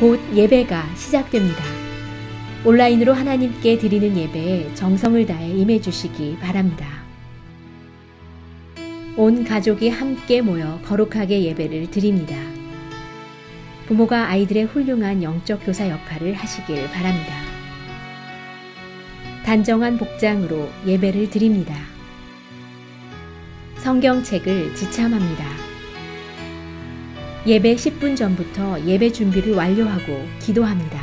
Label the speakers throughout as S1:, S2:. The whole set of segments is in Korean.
S1: 곧 예배가 시작됩니다. 온라인으로 하나님께 드리는 예배에 정성을 다해 임해 주시기 바랍니다. 온 가족이 함께 모여 거룩하게 예배를 드립니다. 부모가 아이들의 훌륭한 영적 교사 역할을 하시길 바랍니다. 단정한 복장으로 예배를 드립니다. 성경책을 지참합니다. 예배 10분 전부터 예배 준비를 완료하고 기도합니다.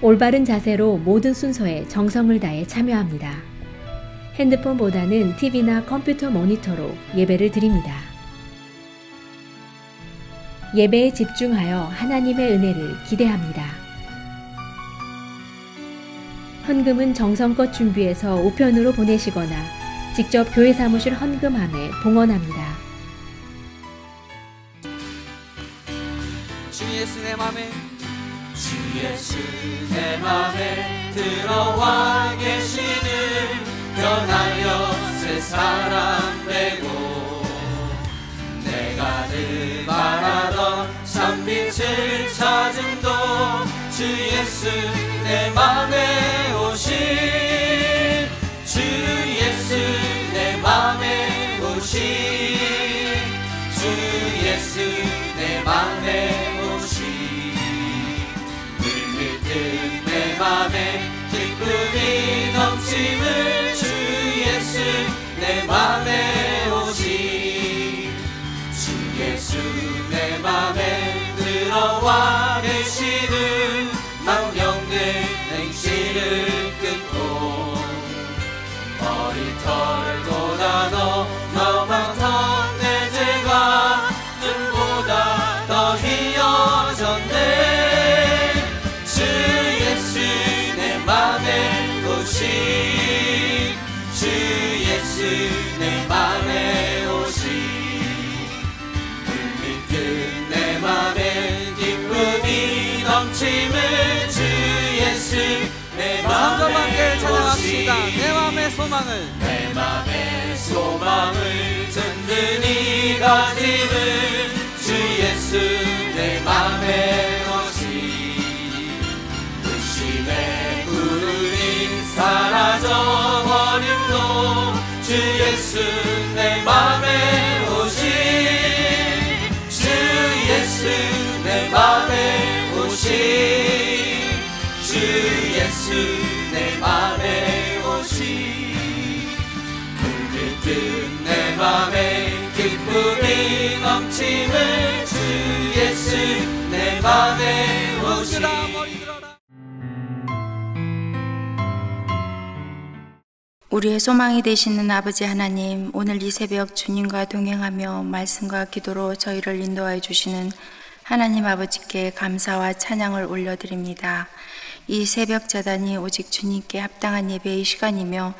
S1: 올바른 자세로 모든 순서에 정성을 다해 참여합니다. 핸드폰보다는 TV나 컴퓨터 모니터로 예배를 드립니다. 예배에 집중하여 하나님의 은혜를 기대합니다. 헌금은 정성껏 준비해서 우편으로 보내시거나 직접 교회 사무실 헌금함에 봉헌합니다.
S2: 주 예수 내 맘에 들어와 계시는 변하여 새 사람 되고 내가 늘 바라던 참빛을 찾음도 주 예수 내 맘에 오신 주 예수 내 맘에 오신 주 예수 내 맘에 오신 물밀듯 내 맘에 기쁨이 넘침을 주 예수 내 맘에 오신 주 예수 내 맘에 들어와 계시는 망령들 행실을 끊고 머리털보다 더 많던 내 죄가 눈보다 더 희어졌네 주 예수 내 맘에 오신 주 예수 내 맘에 오신 물밀듯 내 맘에 기쁨이 넘침을 주 예수 내 맘에 오신
S3: 내 맘의 소망을
S2: 내 맘의 소망을 든든히 가짐을 주 예수 내 맘에 오신 의심의 구름이 사라져버림도 주 예수 내 맘에 오신 주 예수 내 맘에 오신 주 예수 내 맘에 오신 물밀듯 내 맘에 기쁨이 넘침을 주 예수 내 맘에 오신
S4: 우리의 소망이 되시는 아버지 하나님, 오늘 이 새벽 주님과 동행하며 말씀과 기도로 저희를 인도하여 주시는 하나님 아버지께 감사와 찬양을 올려드립니다. 이 새벽 자단이 오직 주님께 합당한 예배의 시간이며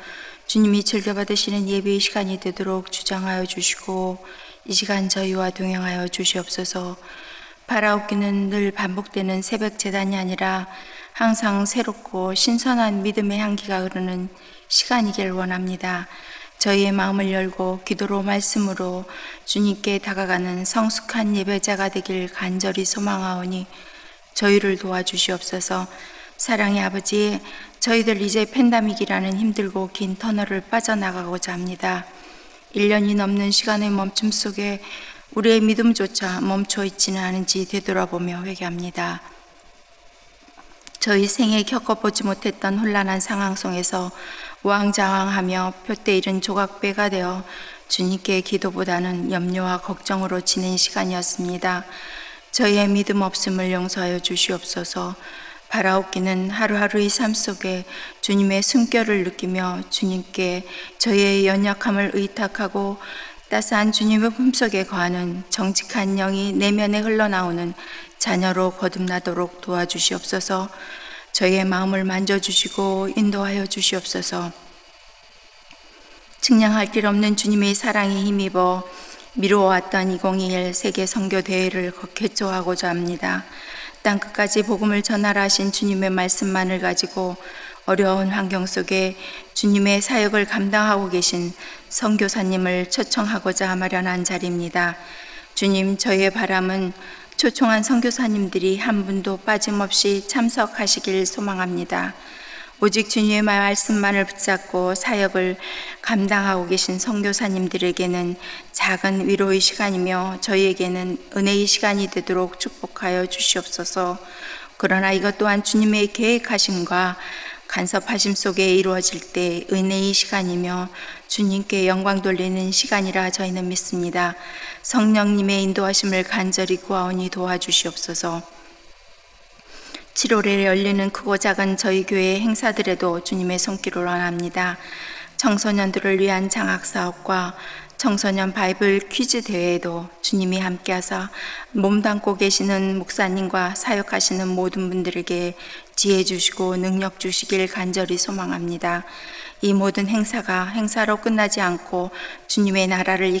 S4: 주님이 즐겨받으시는 예배의 시간이 되도록 주장하여 주시고 이 시간 저희와 동행하여 주시옵소서. 바라옵기는 늘 반복되는 새벽 제단이 아니라 항상 새롭고 신선한 믿음의 향기가 흐르는 시간이길 원합니다. 저희의 마음을 열고 기도로 말씀으로 주님께 다가가는 성숙한 예배자가 되길 간절히 소망하오니 저희를 도와주시옵소서. 사랑의 아버지, 저희들 이제 팬데믹이라는 힘들고 긴 터널을 빠져나가고자 합니다. 1년이 넘는 시간의 멈춤 속에 우리의 믿음조차 멈춰 있지는 않은지 되돌아보며 회개합니다. 저희 생에 겪어보지 못했던 혼란한 상황 속에서 우왕좌왕하며 둯대 잃은 조각배가 되어 주님께 기도보다는 염려와 걱정으로 지낸 시간이었습니다. 저희의 믿음 없음을 용서하여 주시옵소서. 바라옵기는 하루하루의 삶 속에 주님의 숨결을 느끼며 주님께 저희의 연약함을 의탁하고 따스한 주님의 품속에 거하는 정직한 영이 내면에 흘러나오는 자녀로 거듭나도록 도와주시옵소서. 저희의 마음을 만져주시고 인도하여 주시옵소서. 측량할 길 없는 주님의 사랑에 힘입어 미루어왔던 2021 세계 선교대회를 개최하고자 합니다. 땅끝까지 복음을 전하라 하신 주님의 말씀만을 가지고 어려운 환경 속에 주님의 사역을 감당하고 계신 선교사님을 초청하고자 마련한 자리입니다. 주님, 저희의 바람은 초청한 선교사님들이 한 분도 빠짐없이 참석하시길 소망합니다. 오직 주님의 말씀만을 붙잡고 사역을 감당하고 계신 선교사님들에게는 작은 위로의 시간이며 저희에게는 은혜의 시간이 되도록 축복하여 주시옵소서. 그러나 이것 또한 주님의 계획하심과 간섭하심 속에 이루어질 때 은혜의 시간이며 주님께 영광 돌리는 시간이라 저희는 믿습니다. 성령님의 인도하심을 간절히 구하오니 도와주시옵소서. 7월에 열리는 크고 작은 저희 교회 행사들에도 주님의 손길을 원합니다. 청소년들을 위한 장학사업과 청소년 바이블 퀴즈 대회에도 주님이 함께하사 몸담고 계시는 목사님과 사역하시는 모든 분들에게 지혜 주시고 능력 주시길 간절히 소망합니다. 이 모든 행사가 행사로 끝나지 않고 주님의 나라를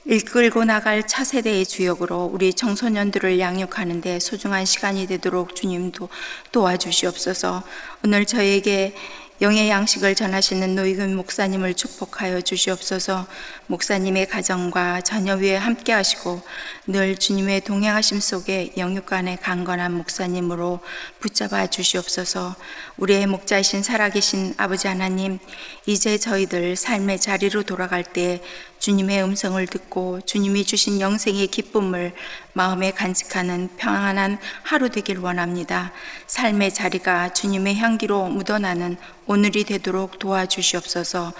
S4: 이끌고 나갈 차세대의 주역으로 우리 청소년들을 양육하는 데 소중한 시간이 되도록 주님도 도와주시옵소서. 오늘 저에게 영의 양식을 전하시는 노익은 목사님을 축복하여 주시옵소서. 목사님의 가정과 자녀 위에 함께 하시고 늘 주님의 동행하심 속에 영육간의 강건한 목사님으로 붙잡아 주시옵소서. 우리의 목자이신 살아계신 아버지 하나님, 이제 저희들 삶의 자리로 돌아갈 때 주님의 음성을 듣고 주님이 주신 영생의 기쁨을 마음에 간직하는 평안한 하루 되길 원합니다. 삶의 자리가 주님의 향기로 묻어나는 오늘이 되도록 도와주시옵소서.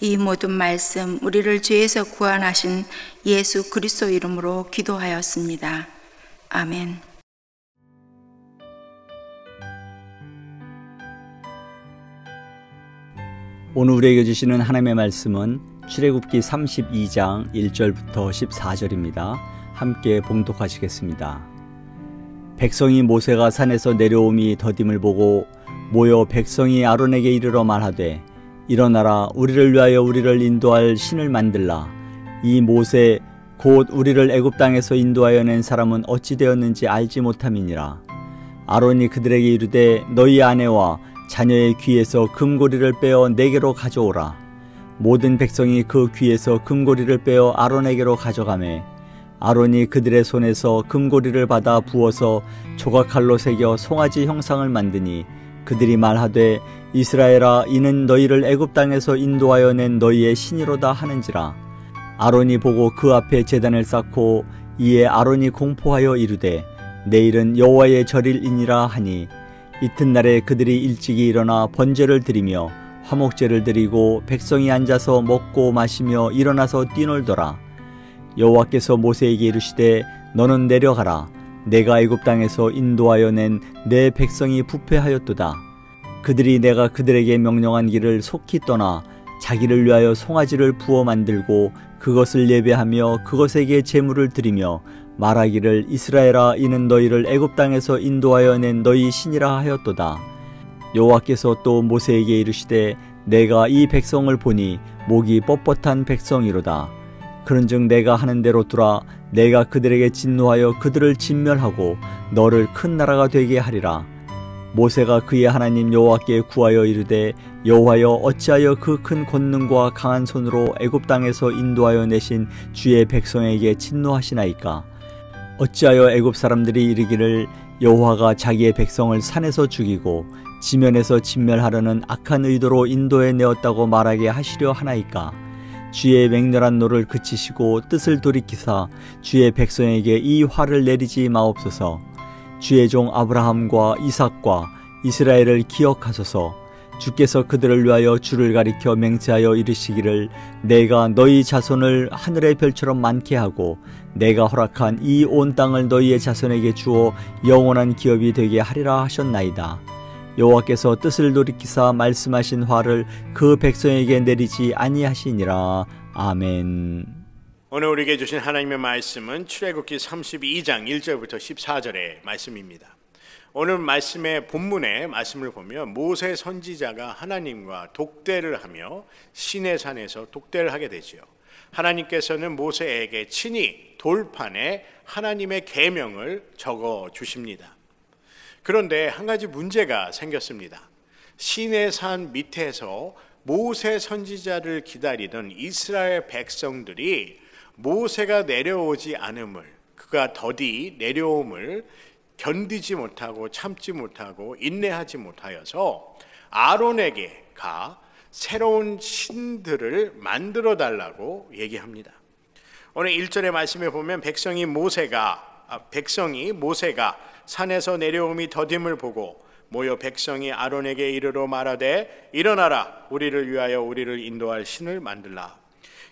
S4: 이 모든 말씀 우리를 죄에서 구원하신 예수 그리스도 이름으로 기도하였습니다. 아멘.
S3: 오늘 우리에게 주시는 하나님의 말씀은 출애굽기 32장 1절부터 14절입니다. 함께 봉독하시겠습니다. 백성이 모세가 산에서 내려옴이 더딤을 보고 모여 백성이 아론에게 이르러 말하되 일어나라, 우리를 위하여 우리를 인도할 신을 만들라. 이 모세 곧 우리를 애굽 땅에서 인도하여 낸 사람은 어찌 되었는지 알지 못함이니라. 아론이 그들에게 이르되 너희 아내와 자녀의 귀에서 금고리를 빼어 내게로 가져오라. 모든 백성이 그 귀에서 금고리를 빼어 아론에게로 가져가매 아론이 그들의 손에서 금고리를 받아 부어서 조각칼로 새겨 송아지 형상을 만드니 그들이 말하되 이스라엘아, 이는 너희를 애굽 땅에서 인도하여 낸 너희의 신이로다 하는지라. 아론이 보고 그 앞에 제단을 쌓고 이에 아론이 공포하여 이르되 내일은 여호와의 절일이니라 하니 이튿날에 그들이 일찍이 일어나 번제를 드리며 화목제를 드리고 백성이 앉아서 먹고 마시며 일어나서 뛰놀더라. 여호와께서 모세에게 이르시되 너는 내려가라. 내가 애굽 땅에서 인도하여 낸 내 백성이 부패하였도다. 그들이 내가 그들에게 명령한 길을 속히 떠나 자기를 위하여 송아지를 부어 만들고 그것을 예배하며 그것에게 제물을 드리며 말하기를 이스라엘아, 이는 너희를 애굽 땅에서 인도하여 낸 너희 신이라 하였도다. 여호와께서 또 모세에게 이르시되 내가 이 백성을 보니 목이 뻣뻣한 백성이로다. 그런즉 내가 하는 대로 두라. 내가 그들에게 진노하여 그들을 진멸하고 너를 큰 나라가 되게 하리라. 모세가 그의 하나님 여호와께 구하여 이르되 여호와여, 어찌하여 그 큰 권능과 강한 손으로 애굽 땅에서 인도하여 내신 주의 백성에게 진노하시나이까? 어찌하여 애굽 사람들이 이르기를 여호와가 자기의 백성을 산에서 죽이고 지면에서 진멸하려는 악한 의도로 인도해 내었다고 말하게 하시려 하나이까? 주의 맹렬한 노를 그치시고 뜻을 돌이키사 주의 백성에게 이 화를 내리지 마옵소서. 주의 종 아브라함과 이삭과 이스라엘을 기억하소서. 주께서 그들을 위하여 주를 가리켜 맹세하여 이르시기를 내가 너희 자손을 하늘의 별처럼 많게 하고 내가 허락한 이 온 땅을 너희의 자손에게 주어 영원한 기업이 되게 하리라 하셨나이다. 여호와께서 뜻을 돌이키사 말씀하신 화를 그 백성에게 내리지 아니하시니라. 아멘.
S5: 오늘 우리에게 주신 하나님의 말씀은 출애굽기 32장 1절부터 14절의 말씀입니다. 오늘 말씀의 본문의 말씀을 보면 모세 선지자가 하나님과 독대를 하며 시내산에서 독대를 하게 되지요. 하나님께서는 모세에게 친히 돌판에 하나님의 계명을 적어 주십니다. 그런데 한 가지 문제가 생겼습니다. 시내산 밑에서 모세 선지자를 기다리던 이스라엘 백성들이 모세가 내려오지 않음을, 그가 더디 내려옴을 견디지 못하고 참지 못하고 인내하지 못하여서 아론에게 가 새로운 신들을 만들어 달라고 얘기합니다. 오늘 1절의 말씀에 보면 백성이 모세가 산에서 내려옴이 더딤을 보고 모여 백성이 아론에게 이르러 말하되 일어나라, 우리를 위하여 우리를 인도할 신을 만들라.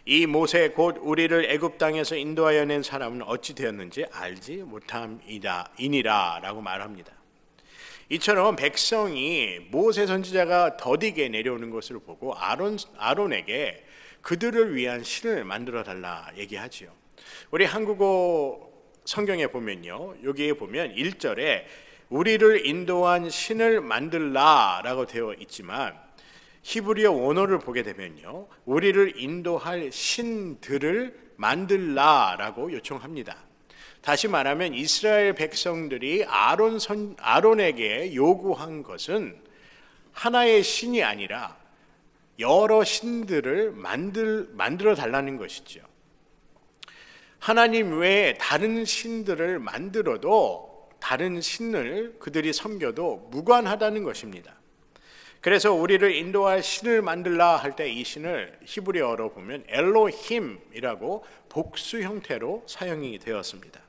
S5: 이 모세 곧 우리를 애굽 땅에서 인도하여 낸 사람은 어찌 되었는지 알지 못함이니라 라고 말합니다. 이처럼 백성이 모세 선지자가 더디게 내려오는 것을 보고 아론에게 그들을 위한 신을 만들어 달라 얘기하지요. 우리 한국어 성경에 보면요, 여기에 보면 1절에 우리를 인도한 신을 만들라 라고 되어 있지만 히브리어 원어를 보게 되면요, 우리를 인도할 신들을 만들라 라고 요청합니다. 다시 말하면 이스라엘 백성들이 아론에게 요구한 것은 하나의 신이 아니라 여러 신들을 만들어 달라는 것이죠. 하나님 외에 다른 신들을 만들어도 다른 신을 그들이 섬겨도 무관하다는 것입니다. 그래서 우리를 인도할 신을 만들라 할 때 이 신을 히브리어로 보면 엘로힘이라고 복수 형태로 사용이 되었습니다.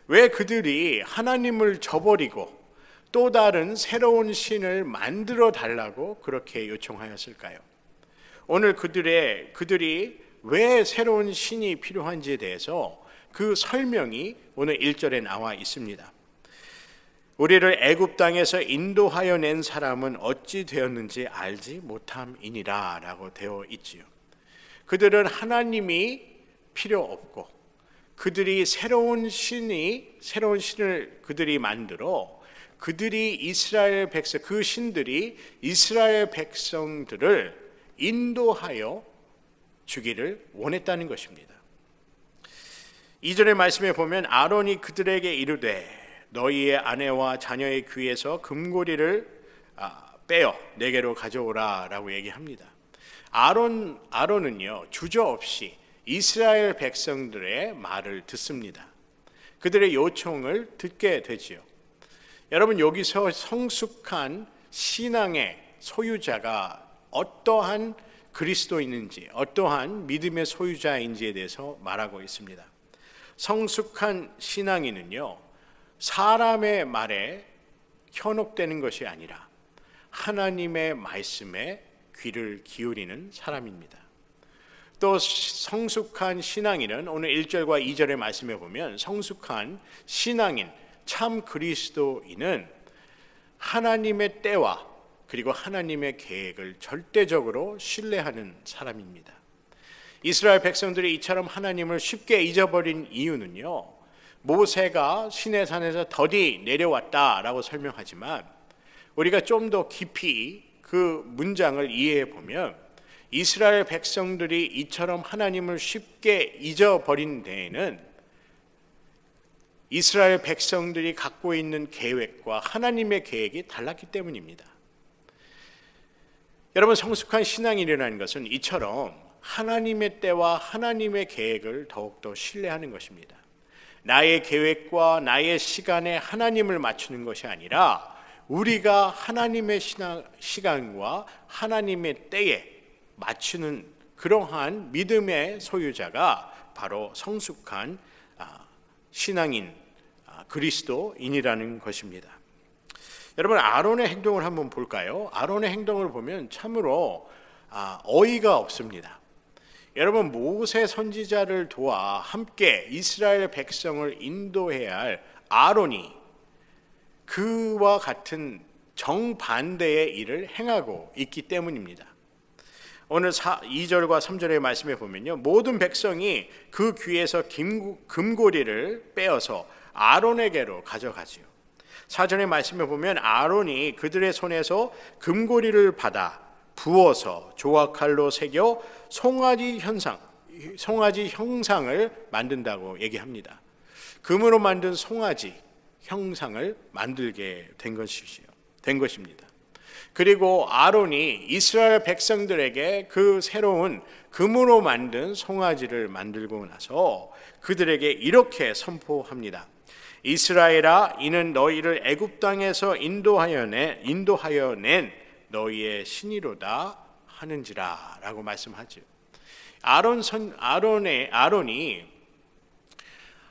S5: 왜 그들이 하나님을 저버리고 또 다른 새로운 신을 만들어 달라고 그렇게 요청하였을까요? 오늘 그들이 왜 새로운 신이 필요한지에 대해서 그 설명이 오늘 1절에 나와 있습니다. 우리를 애굽 땅에서 인도하여 낸 사람은 어찌 되었는지 알지 못함이니라 라고 되어 있지요. 그들은 하나님이 필요 없고 그들이 새로운 신을 그들이 만들어 그들이 그 신들이 이스라엘 백성들을 인도하여 주기를 원했다는 것입니다. 2절의 말씀에 보면 아론이 그들에게 이르되 너희의 아내와 자녀의 귀에서 금고리를 빼어 내게로 가져오라 라고 얘기합니다. 아론은요, 주저없이 이스라엘 백성들의 말을 듣습니다. 그들의 요청을 듣게 되지요. 여러분, 여기서 성숙한 신앙의 소유자가 어떠한 그리스도인인지, 어떠한 믿음의 소유자인지에 대해서 말하고 있습니다. 성숙한 신앙인은요, 사람의 말에 현혹되는 것이 아니라 하나님의 말씀에 귀를 기울이는 사람입니다. 또 성숙한 신앙인은 오늘 1절과 2절의 말씀에 보면 성숙한 신앙인, 참 그리스도인은 하나님의 때와 그리고 하나님의 계획을 절대적으로 신뢰하는 사람입니다. 이스라엘 백성들이 이처럼 하나님을 쉽게 잊어버린 이유는요, 모세가 시내산에서 더디 내려왔다라고 설명하지만 우리가 좀 더 깊이 그 문장을 이해해 보면 이스라엘 백성들이 이처럼 하나님을 쉽게 잊어버린 데에는 이스라엘 백성들이 갖고 있는 계획과 하나님의 계획이 달랐기 때문입니다. 여러분, 성숙한 신앙인이라는 것은 이처럼 하나님의 때와 하나님의 계획을 더욱더 신뢰하는 것입니다. 나의 계획과 나의 시간에 하나님을 맞추는 것이 아니라 우리가 하나님의 시간과 하나님의 때에 맞추는 그러한 믿음의 소유자가 바로 성숙한 신앙인, 그리스도인이라는 것입니다. 여러분, 아론의 행동을 한번 볼까요? 아론의 행동을 보면 참으로 어이가 없습니다. 여러분, 모세 선지자를 도와 함께 이스라엘 백성을 인도해야 할 아론이 그와 같은 정반대의 일을 행하고 있기 때문입니다. 오늘 2절과 3절의 말씀에 보면요, 모든 백성이 그 귀에서 금고리를 빼어서 아론에게로 가져가지요. 4절의 말씀에 보면 아론이 그들의 손에서 금고리를 받아 부어서 조각칼로 새겨 송아지 형상을 만든다고 얘기합니다. 금으로 만든 송아지 형상을 만들게 된 것입니다. 그리고 아론이 이스라엘 백성들에게 그 새로운 금으로 만든 송아지를 만들고 나서 그들에게 이렇게 선포합니다. 이스라엘아, 이는 너희를 애굽 땅에서 인도하여 낸 너희의 신이로다 하는지라 라고 말씀하죠. 아론이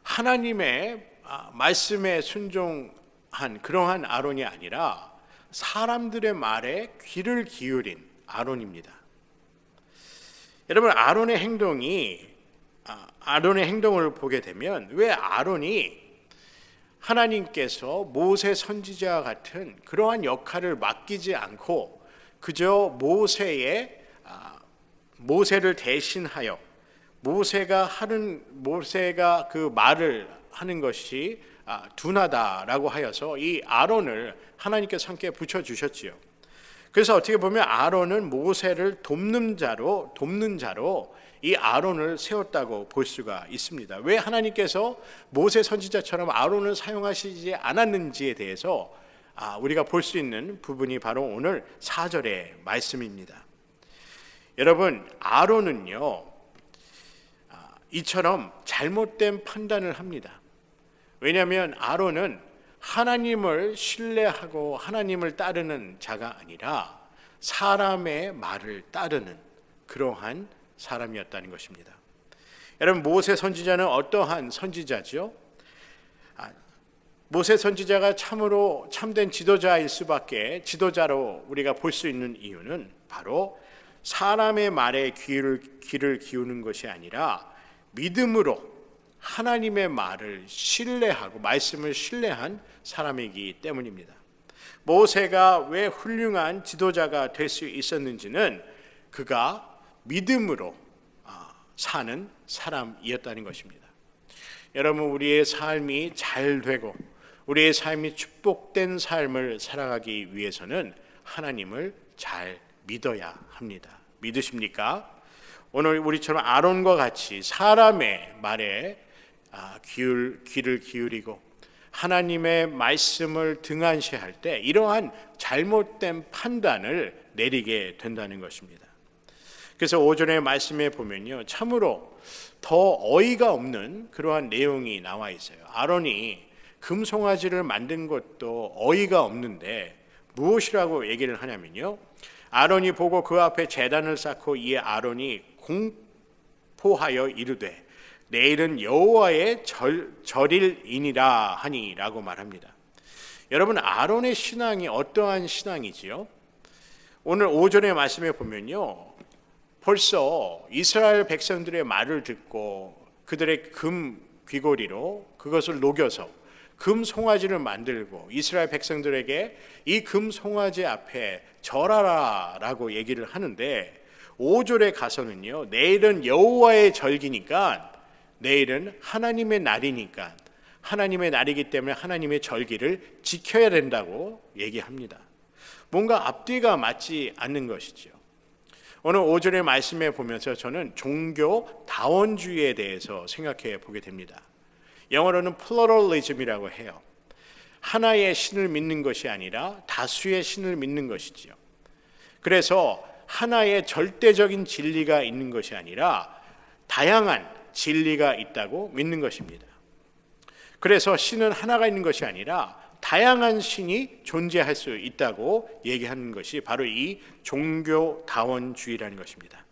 S5: 하나님의 말씀에 순종한 그러한 아론이 아니라 사람들의 말에 귀를 기울인 아론입니다. 여러분, 아론의 행동을 보게 되면 왜 아론이 하나님께서 모세 선지자와 같은 그러한 역할을 맡기지 않고 그저 모세를 대신하여 모세가 그 말을 하는 것이 둔하다라고 하여서 이 아론을 하나님께서 함께 붙여주셨지요. 그래서 어떻게 보면 아론은 모세를 돕는 자로 이 아론을 세웠다고 볼 수가 있습니다. 왜 하나님께서 모세 선지자처럼 아론을 사용하시지 않았는지에 대해서 우리가 볼 수 있는 부분이 바로 오늘 4절의 말씀입니다. 여러분, 아론은요 이처럼 잘못된 판단을 합니다. 왜냐하면 아론은 하나님을 신뢰하고 하나님을 따르는 자가 아니라 사람의 말을 따르는 그러한 사람이었다는 것입니다. 여러분, 모세 선지자는 어떠한 선지자죠? 모세 선지자가 참으로 참된 지도자일 수밖에 지도자로 우리가 볼 수 있는 이유는 바로 사람의 말에 귀를 기우는 것이 아니라 믿음으로 하나님의 말을 신뢰하고 말씀을 신뢰한 사람이기 때문입니다. 모세가 왜 훌륭한 지도자가 될 수 있었는지는 그가 믿음으로 사는 사람이었다는 것입니다. 여러분, 우리의 삶이 잘 되고 우리의 삶이 축복된 삶을 살아가기 위해서는 하나님을 잘 믿어야 합니다. 믿으십니까? 오늘 우리처럼 아론과 같이 사람의 말에 귀를 기울이고 하나님의 말씀을 등한시할 때 이러한 잘못된 판단을 내리게 된다는 것입니다. 그래서 5절의 말씀에 보면요, 참으로 더 어이가 없는 그러한 내용이 나와 있어요. 아론이 금송아지를 만든 것도 어이가 없는데 무엇이라고 얘기를 하냐면요, 아론이 보고 그 앞에 제단을 쌓고 이에 아론이 공포하여 이르되 내일은 여호와의 절일이니라 하니라고 말합니다. 여러분, 아론의 신앙이 어떠한 신앙이지요? 오늘 5절의 말씀에 보면요, 벌써 이스라엘 백성들의 말을 듣고 그들의 금 귀고리로 그것을 녹여서 금 송아지를 만들고 이스라엘 백성들에게 이 금 송아지 앞에 절하라 라고 얘기를 하는데 5절에 가서는요, 내일은 여호와의 절기니까, 내일은 하나님의 날이니까, 하나님의 날이기 때문에 하나님의 절기를 지켜야 된다고 얘기합니다. 뭔가 앞뒤가 맞지 않는 것이죠. 오늘 5절의 말씀에 보면서 저는 종교 다원주의에 대해서 생각해 보게 됩니다. 영어로는 플러럴리즘이라고 해요. 하나의 신을 믿는 것이 아니라 다수의 신을 믿는 것이지요. 그래서 하나의 절대적인 진리가 있는 것이 아니라 다양한 진리가 있다고 믿는 것입니다. 그래서 신은 하나가 있는 것이 아니라 다양한 신이 존재할 수 있다고 얘기하는 것이 바로 이 종교다원주의라는 것입니다.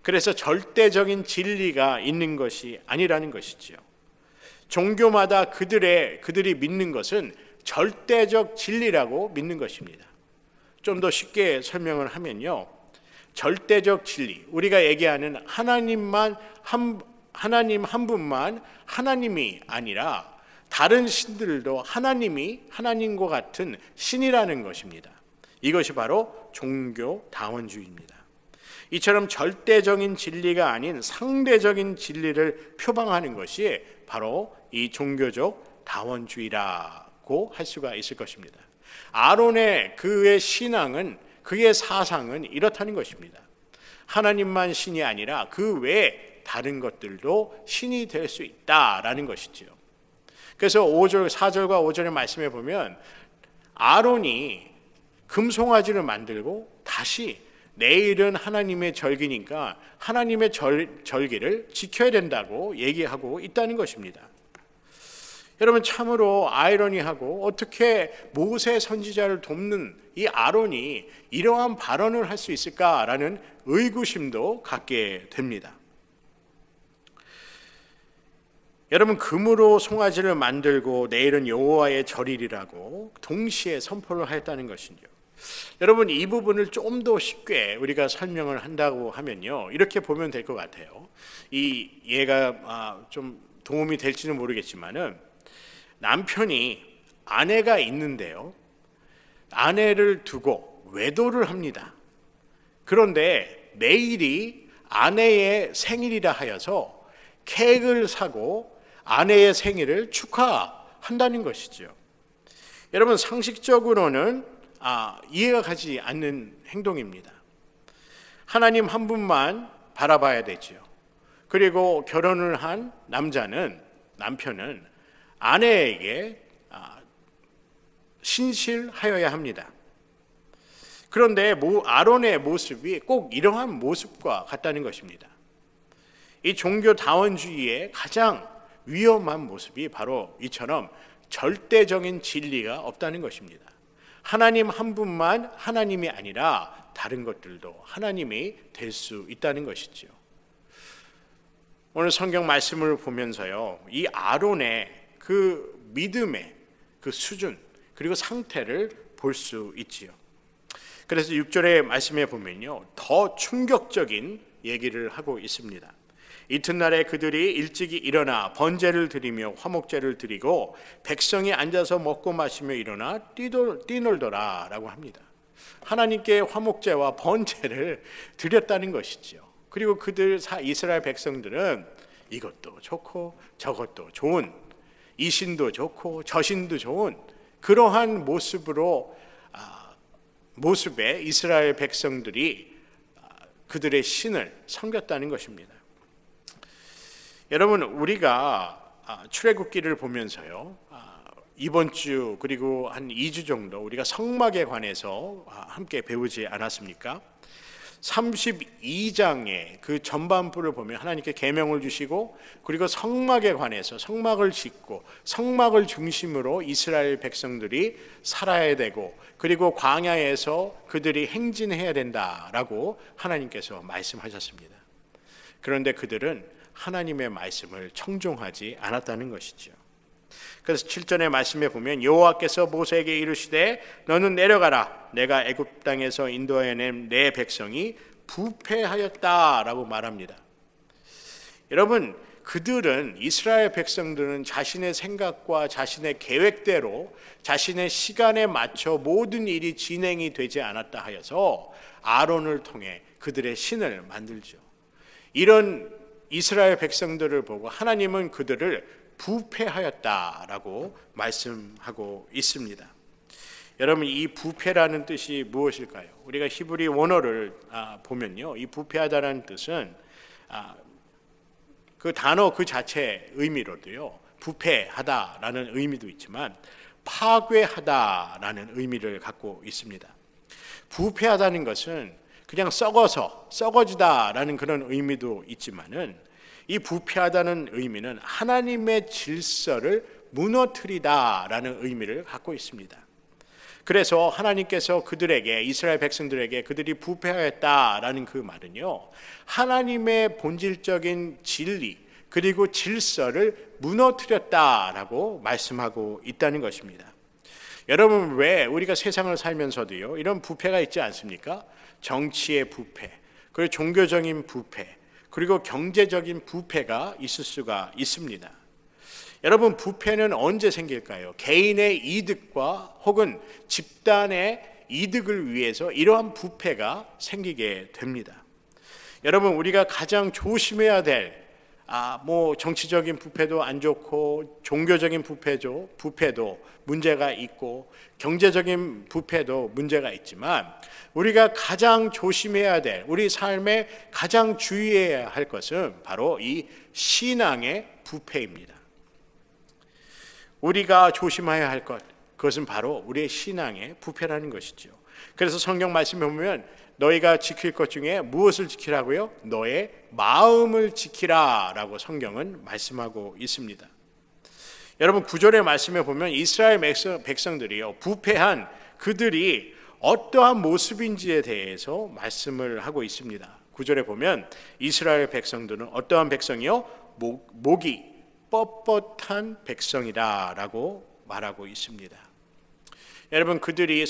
S5: 그래서 절대적인 진리가 있는 것이 아니라는 것이지요. 종교마다 그들이 믿는 것은 절대적 진리라고 믿는 것입니다. 좀 더 쉽게 설명을 하면요, 절대적 진리, 우리가 얘기하는 하나님 한 분만 하나님이 아니라 다른 신들도 하나님이 하나님과 같은 신이라는 것입니다. 이것이 바로 종교다원주의입니다. 이처럼 절대적인 진리가 아닌 상대적인 진리를 표방하는 것이 바로 이 종교적 다원주의라고 할 수가 있을 것입니다. 아론의 그의 신앙은, 그의 사상은 이렇다는 것입니다. 하나님만 신이 아니라 그 외에 다른 것들도 신이 될 수 있다라는 것이지요. 그래서 4절과 5절의 말씀에 보면 아론이 금송아지를 만들고 다시 내일은 하나님의 절기니까 하나님의 절기를 지켜야 된다고 얘기하고 있다는 것입니다. 여러분, 참으로 아이러니하고 어떻게 모세 선지자를 돕는 이 아론이 이러한 발언을 할 수 있을까라는 의구심도 갖게 됩니다. 여러분, 금으로 송아지를 만들고 내일은 여호와의 절일이라고 동시에 선포를 하였다는 것이죠. 여러분, 이 부분을 좀 더 쉽게 우리가 설명을 한다고 하면요, 이렇게 보면 될 것 같아요. 얘가 좀 도움이 될지는 모르겠지만은, 남편이 아내가 있는데요, 아내를 두고 외도를 합니다. 그런데 내일이 아내의 생일이라 하여서 케이크를 사고 아내의 생일을 축하한다는 것이죠. 여러분, 상식적으로는 이해가 가지 않는 행동입니다. 하나님 한 분만 바라봐야 되죠. 그리고 결혼을 한 남편은 아내에게 신실하여야 합니다. 그런데 아론의 모습이 꼭 이러한 모습과 같다는 것입니다. 이 종교다원주의의 가장 위험한 모습이 바로 이처럼 절대적인 진리가 없다는 것입니다. 하나님 한 분만 하나님이 아니라 다른 것들도 하나님이 될 수 있다는 것이죠. 오늘 성경 말씀을 보면서요, 이 아론의 그 믿음의 그 수준 그리고 상태를 볼 수 있지요. 그래서 6절의 말씀에 보면요, 더 충격적인 얘기를 하고 있습니다. 이튿날에 그들이 일찍이 일어나 번제를 드리며 화목제를 드리고 백성이 앉아서 먹고 마시며 일어나 뛰놀더라 라고 합니다. 하나님께 화목제와 번제를 드렸다는 것이죠. 그리고 이스라엘 백성들은 이것도 좋고 저것도 좋은, 이 신도 좋고 저 신도 좋은 그러한 모습에 이스라엘 백성들이 그들의 신을 섬겼다는 것입니다. 여러분, 우리가 출애굽기를 보면서요, 이번 주 그리고 한 2주 정도 우리가 성막에 관해서 함께 배우지 않았습니까? 32장의 그 전반부를 보면 하나님께 계명을 주시고, 그리고 성막에 관해서 성막을 짓고 성막을 중심으로 이스라엘 백성들이 살아야 되고, 그리고 광야에서 그들이 행진해야 된다라고 하나님께서 말씀하셨습니다. 그런데 그들은 하나님의 말씀을 청종하지 않았다는 것이죠. 그래서 7절의 말씀에 보면 여호와께서 모세에게 이르시되 너는 내려가라, 내가 애굽 땅에서 인도하여 낸 내 백성이 부패하였다라고 말합니다. 여러분, 이스라엘 백성들은 자신의 생각과 자신의 계획대로 자신의 시간에 맞춰 모든 일이 진행이 되지 않았다 하여서 아론을 통해 그들의 신을 만들죠. 이런 이스라엘 백성들을 보고 하나님은 그들을 부패하였다라고 말씀하고 있습니다. 여러분, 이 부패라는 뜻이 무엇일까요? 우리가 히브리 원어를 보면요, 이 부패하다라는 뜻은 그 단어 그 자체 의미로도요, 부패하다라는 의미도 있지만 파괴하다라는 의미를 갖고 있습니다. 부패하다는 것은 그냥 썩어지다라는 그런 의미도 있지만은, 이 부패하다는 의미는 하나님의 질서를 무너뜨리다라는 의미를 갖고 있습니다. 그래서 하나님께서 이스라엘 백성들에게 그들이 부패하였다라는 그 말은요, 하나님의 본질적인 진리 그리고 질서를 무너뜨렸다라고 말씀하고 있다는 것입니다. 여러분, 왜 우리가 세상을 살면서도요, 이런 부패가 있지 않습니까? 정치의 부패, 그리고 종교적인 부패, 그리고 경제적인 부패가 있을 수가 있습니다. 여러분, 부패는 언제 생길까요? 개인의 이득과 혹은 집단의 이득을 위해서 이러한 부패가 생기게 됩니다. 여러분, 우리가 가장 조심해야 될 정치적인 부패도 안 좋고, 종교적인 부패도 문제가 있고, 경제적인 부패도 문제가 있지만, 우리가 가장 조심해야 될, 우리 삶에 가장 주의해야 할 것은 바로 이 신앙의 부패입니다. 우리가 조심해야 할 것, 그것은 바로 우리의 신앙의 부패라는 것이죠. 그래서 성경 말씀에 보면 너희가 지킬 것 중에 무엇을 지키라고요? 너의 마음을 지키라 라고 성경은 말씀하고 있습니다. 여러분 9절의 말씀에 보면 이스라엘 백성들이요, 부패한 그들이 어떠한 모습인지에 대해서 말씀을 하고 있습니다. 9절에 보면 이스라엘 백성들은 어떠한 백성이요? 목이 뻣뻣한 백성이다 라고 말하고 있습니다. 여러분 그들이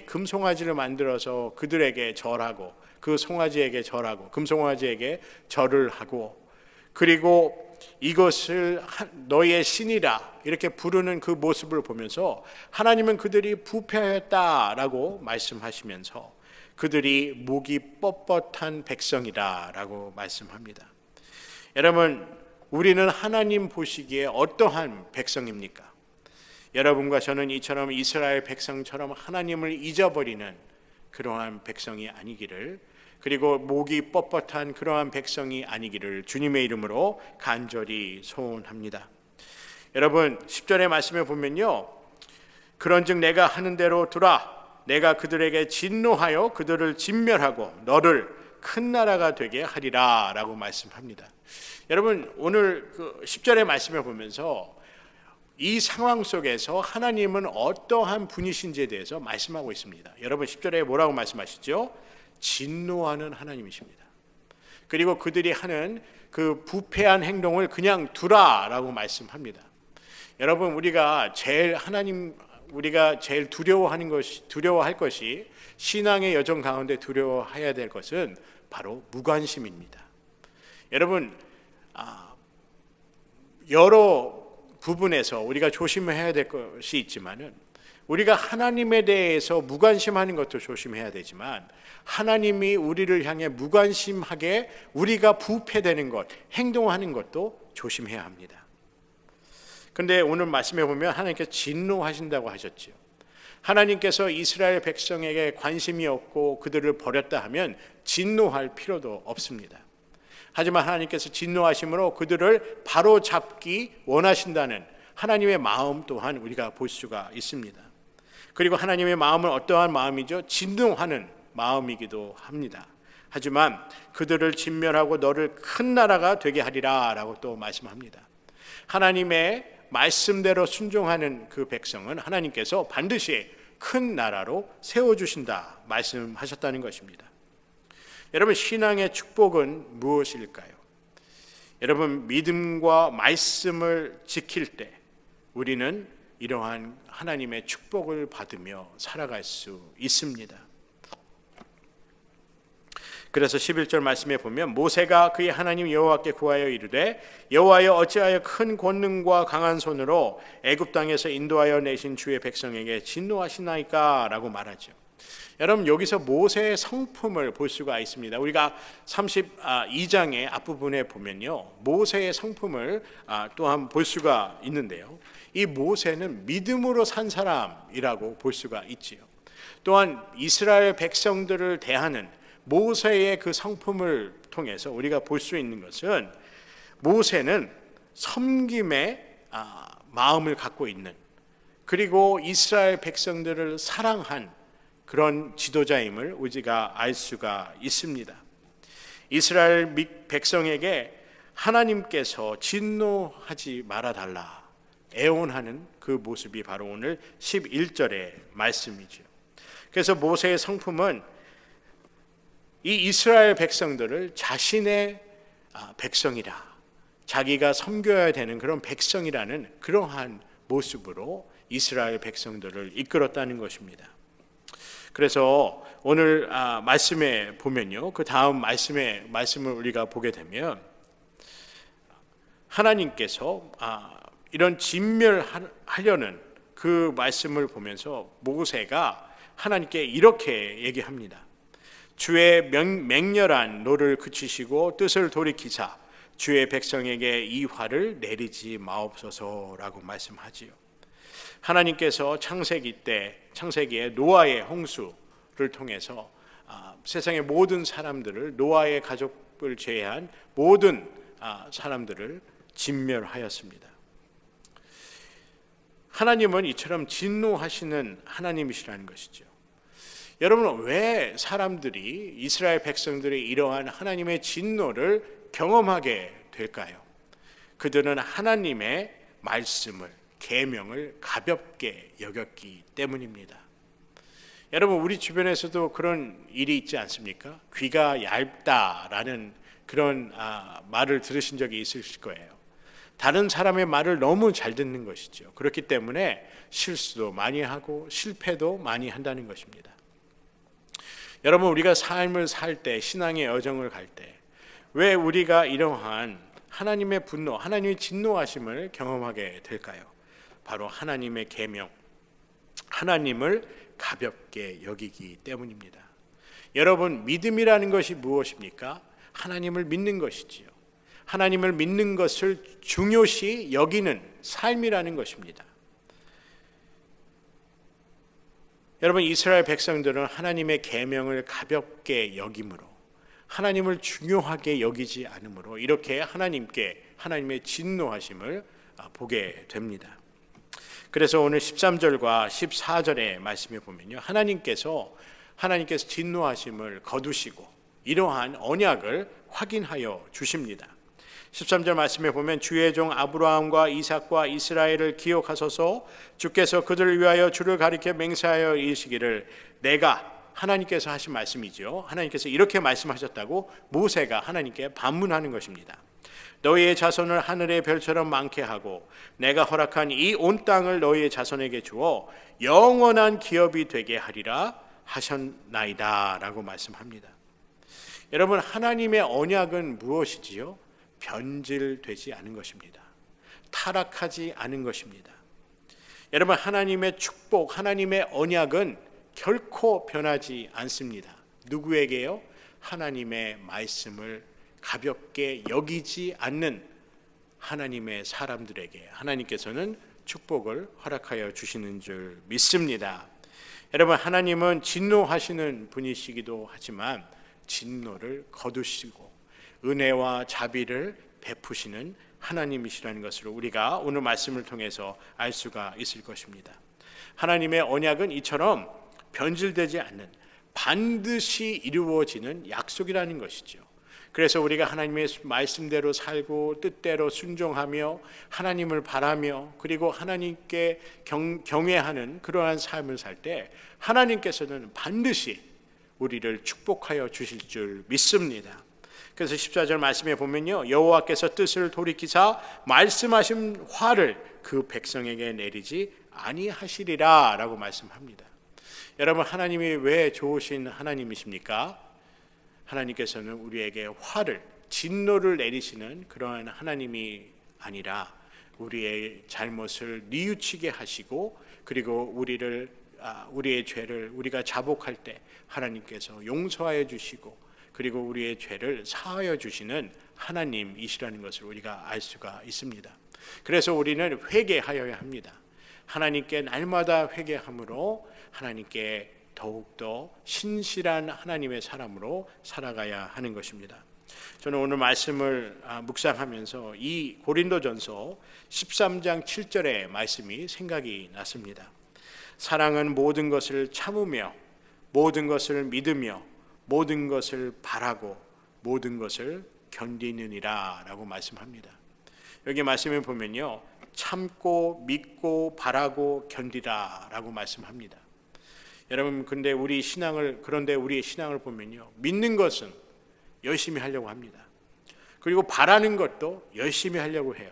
S5: 금송아지를 만들어서 그들에게 절하고 그 송아지에게 절하고 금송아지에게 절을 하고 그리고 이것을 너희의 신이라 이렇게 부르는 그 모습을 보면서 하나님은 그들이 부패하였다라고 말씀하시면서 그들이 목이 뻣뻣한 백성이다라고 말씀합니다. 여러분 우리는 하나님 보시기에 어떠한 백성입니까? 여러분과 저는 이처럼 이스라엘 백성처럼 하나님을 잊어버리는 그러한 백성이 아니기를, 그리고 목이 뻣뻣한 그러한 백성이 아니기를 주님의 이름으로 간절히 소원합니다. 여러분 10절의 말씀에 보면요, 그런즉 내가 하는 대로 두라. 내가 그들에게 진노하여 그들을 진멸하고 너를 큰 나라가 되게 하리라 라고 말씀합니다. 여러분 오늘 그 10절의 말씀을 보면서 이 상황 속에서 하나님은 어떠한 분이신지에 대해서 말씀하고 있습니다. 여러분 10절에 뭐라고 말씀하시죠? 진노하는 하나님이십니다. 그리고 그들이 하는 그 부패한 행동을 그냥 두라라고 말씀합니다. 여러분 우리가 제일 두려워할 것이 신앙의 여정 가운데 두려워해야 될 것은 바로 무관심입니다. 여러분 여러 부분에서 우리가 조심해야 될 것이 있지만은 우리가 하나님에 대해서 무관심하는 것도 조심해야 되지만 하나님이 우리를 향해 무관심하게 우리가 부패되는 것, 행동하는 것도 조심해야 합니다. 그런데 오늘 말씀해 보면 하나님께서 진노하신다고 하셨지요. 하나님께서 이스라엘 백성에게 관심이 없고 그들을 버렸다 하면 진노할 필요도 없습니다. 하지만 하나님께서 진노하심으로 그들을 바로 잡기 원하신다는 하나님의 마음 또한 우리가 볼 수가 있습니다. 그리고 하나님의 마음은 어떠한 마음이죠? 진노하는 마음이기도 합니다. 하지만 그들을 진멸하고 너를 큰 나라가 되게 하리라 라고 또 말씀합니다. 하나님의 말씀대로 순종하는 그 백성은 하나님께서 반드시 큰 나라로 세워주신다 말씀하셨다는 것입니다. 여러분 신앙의 축복은 무엇일까요? 여러분 믿음과 말씀을 지킬 때 우리는 이러한 하나님의 축복을 받으며 살아갈 수 있습니다. 그래서 11절 말씀에 보면 모세가 그의 하나님 여호와께 구하여 이르되 여호와여 어찌하여 큰 권능과 강한 손으로 애굽 땅에서 인도하여 내신 주의 백성에게 진노하시나이까 라고 말하죠. 여러분 여기서 모세의 성품을 볼 수가 있습니다. 우리가 32장의 앞부분에 보면요 모세의 성품을 또한 볼 수가 있는데요, 이 모세는 믿음으로 산 사람이라고 볼 수가 있지요. 또한 이스라엘 백성들을 대하는 모세의 그 성품을 통해서 우리가 볼 수 있는 것은 모세는 섬김의 마음을 갖고 있는, 그리고 이스라엘 백성들을 사랑한 그런 지도자임을 우리가 알 수가 있습니다. 이스라엘 백성에게 하나님께서 진노하지 말아달라 애원하는 그 모습이 바로 오늘 11절의 말씀이죠. 그래서 모세의 성품은 이 이스라엘 백성들을 자신의 백성이라, 자기가 섬겨야 되는 그런 백성이라는 그러한 모습으로 이스라엘 백성들을 이끌었다는 것입니다. 그래서 오늘 말씀에 보면요, 그 다음 말씀을 우리가 보게 되면 하나님께서 이런 진멸하려는 그 말씀을 보면서 모세가 하나님께 이렇게 얘기합니다. 주의 맹렬한 노를 그치시고 뜻을 돌이키사 주의 백성에게 이 화를 내리지 마옵소서라고 말씀하지요. 하나님께서 창세기에 노아의 홍수를 통해서 세상의 모든 사람들을, 노아의 가족을 제외한 모든 사람들을 진멸하였습니다. 하나님은 이처럼 진노하시는 하나님이시라는 것이죠. 여러분, 왜 사람들이, 이스라엘 백성들이 이러한 하나님의 진노를 경험하게 될까요? 그들은 하나님의 말씀을, 계명을 가볍게 여겼기 때문입니다. 여러분, 우리 주변에서도 그런 일이 있지 않습니까? 귀가 얇다라는 그런 말을 들으신 적이 있으실 거예요. 다른 사람의 말을 너무 잘 듣는 것이죠. 그렇기 때문에 실수도 많이 하고 실패도 많이 한다는 것입니다. 여러분, 우리가 삶을 살 때, 신앙의 여정을 갈 때 왜 우리가 이러한 하나님의 분노, 하나님의 진노하심을 경험하게 될까요? 바로 하나님의 계명, 하나님을 가볍게 여기기 때문입니다. 여러분, 믿음이라는 것이 무엇입니까? 하나님을 믿는 것이지요. 하나님을 믿는 것을 중요시 여기는 삶이라는 것입니다. 여러분, 이스라엘 백성들은 하나님의 계명을 가볍게 여김으로, 하나님을 중요하게 여기지 않으므로 이렇게 하나님의 진노하심을 보게 됩니다. 그래서 오늘 13절과 14절의 말씀에 보면요, 하나님께서 진노하심을 거두시고 이러한 언약을 확인하여 주십니다. 13절 말씀에 보면 주의 종 아브라함과 이삭과 이스라엘을 기억하소서, 주께서 그들을 위하여 주를 가리켜 맹세하여 이르시기를, 내가, 하나님께서 하신 말씀이죠. 하나님께서 이렇게 말씀하셨다고 모세가 하나님께 반문하는 것입니다. 너희의 자손을 하늘의 별처럼 많게 하고 내가 허락한 이 온 땅을 너희의 자손에게 주어 영원한 기업이 되게 하리라 하셨나이다 라고 말씀합니다. 여러분, 하나님의 언약은 무엇이지요? 변질되지 않은 것입니다. 타락하지 않은 것입니다. 여러분, 하나님의 축복, 하나님의 언약은 결코 변하지 않습니다. 누구에게요? 하나님의 말씀을 가볍게 여기지 않는 하나님의 사람들에게 하나님께서는 축복을 허락하여 주시는 줄 믿습니다. 여러분, 하나님은 진노하시는 분이시기도 하지만 진노를 거두시고 은혜와 자비를 베푸시는 하나님이시라는 것을 우리가 오늘 말씀을 통해서 알 수가 있을 것입니다. 하나님의 언약은 이처럼 변질되지 않는, 반드시 이루어지는 약속이라는 것이죠. 그래서 우리가 하나님의 말씀대로 살고 뜻대로 순종하며 하나님을 바라며 그리고 하나님께 경외하는 그러한 삶을 살 때 하나님께서는 반드시 우리를 축복하여 주실 줄 믿습니다. 그래서 14절 말씀에 보면요, 여호와께서 뜻을 돌이키사 말씀하신 화를 그 백성에게 내리지 아니하시리라 라고 말씀합니다. 여러분, 하나님이 왜 좋으신 하나님이십니까? 하나님께서는 우리에게 화를, 진노를 내리시는 그러한 하나님이 아니라 우리의 잘못을 뉘우치게 하시고 그리고 우리의 죄를 우리가 자복할 때 하나님께서 용서하여 주시고 그리고 우리의 죄를 사하여 주시는 하나님이시라는 것을 우리가 알 수가 있습니다. 그래서 우리는 회개하여야 합니다. 하나님께 날마다 회개함으로 하나님께 더욱더 신실한 하나님의 사람으로 살아가야 하는 것입니다. 저는 오늘 말씀을 묵상하면서 이 고린도전서 13장 7절의 말씀이 생각이 났습니다. 사랑은 모든 것을 참으며 모든 것을 믿으며 모든 것을 바라고 모든 것을 견디느니라 라고 말씀합니다. 여기 말씀을 보면요, 참고 믿고 바라고 견디라 라고 말씀합니다. 여러분, 그런데 우리의 신앙을 보면요, 믿는 것은 열심히 하려고 합니다. 그리고 바라는 것도 열심히 하려고 해요.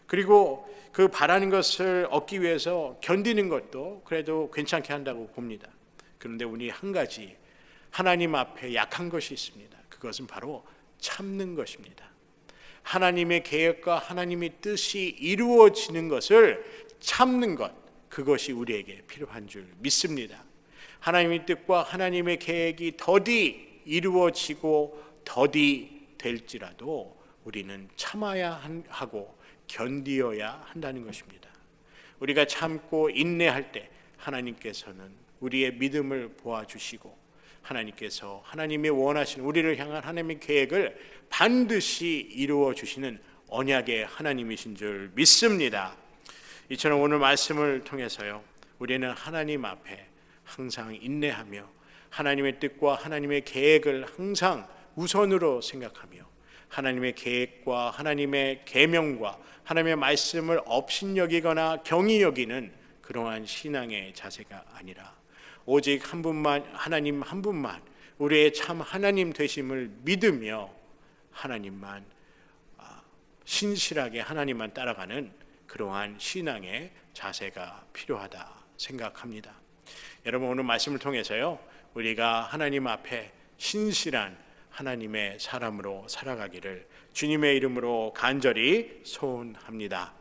S5: 그리고 그 바라는 것을 얻기 위해서 견디는 것도 그래도 괜찮게 한다고 봅니다. 그런데 우리 한 가지 하나님 앞에 약한 것이 있습니다. 그것은 바로 참는 것입니다. 하나님의 계획과 하나님의 뜻이 이루어지는 것을 참는 것, 그것이 우리에게 필요한 줄 믿습니다. 하나님의 뜻과 하나님의 계획이 더디 이루어지고 더디 될지라도 우리는 참아야 하고 견디어야 한다는 것입니다. 우리가 참고 인내할 때 하나님께서는 우리의 믿음을 보아주시고 하나님께서 하나님의 원하시는 우리를 향한 하나님의 계획을 반드시 이루어 주시는 언약의 하나님이신 줄 믿습니다. 이처럼 오늘 말씀을 통해서요, 우리는 하나님 앞에 항상 인내하며 하나님의 뜻과 하나님의 계획을 항상 우선으로 생각하며 하나님의 계획과 하나님의 계명과 하나님의 말씀을 업신여기거나 경히 여기는 그러한 신앙의 자세가 아니라 오직 한 분만, 하나님 한 분만, 우리의 참 하나님 되심을 믿으며 하나님만 신실하게 하나님만 따라가는 그러한 신앙의 자세가 필요하다 생각합니다. 여러분, 오늘 말씀을 통해서요, 우리가 하나님 앞에 신실한 하나님의 사람으로 살아가기를 주님의 이름으로 간절히 소원합니다.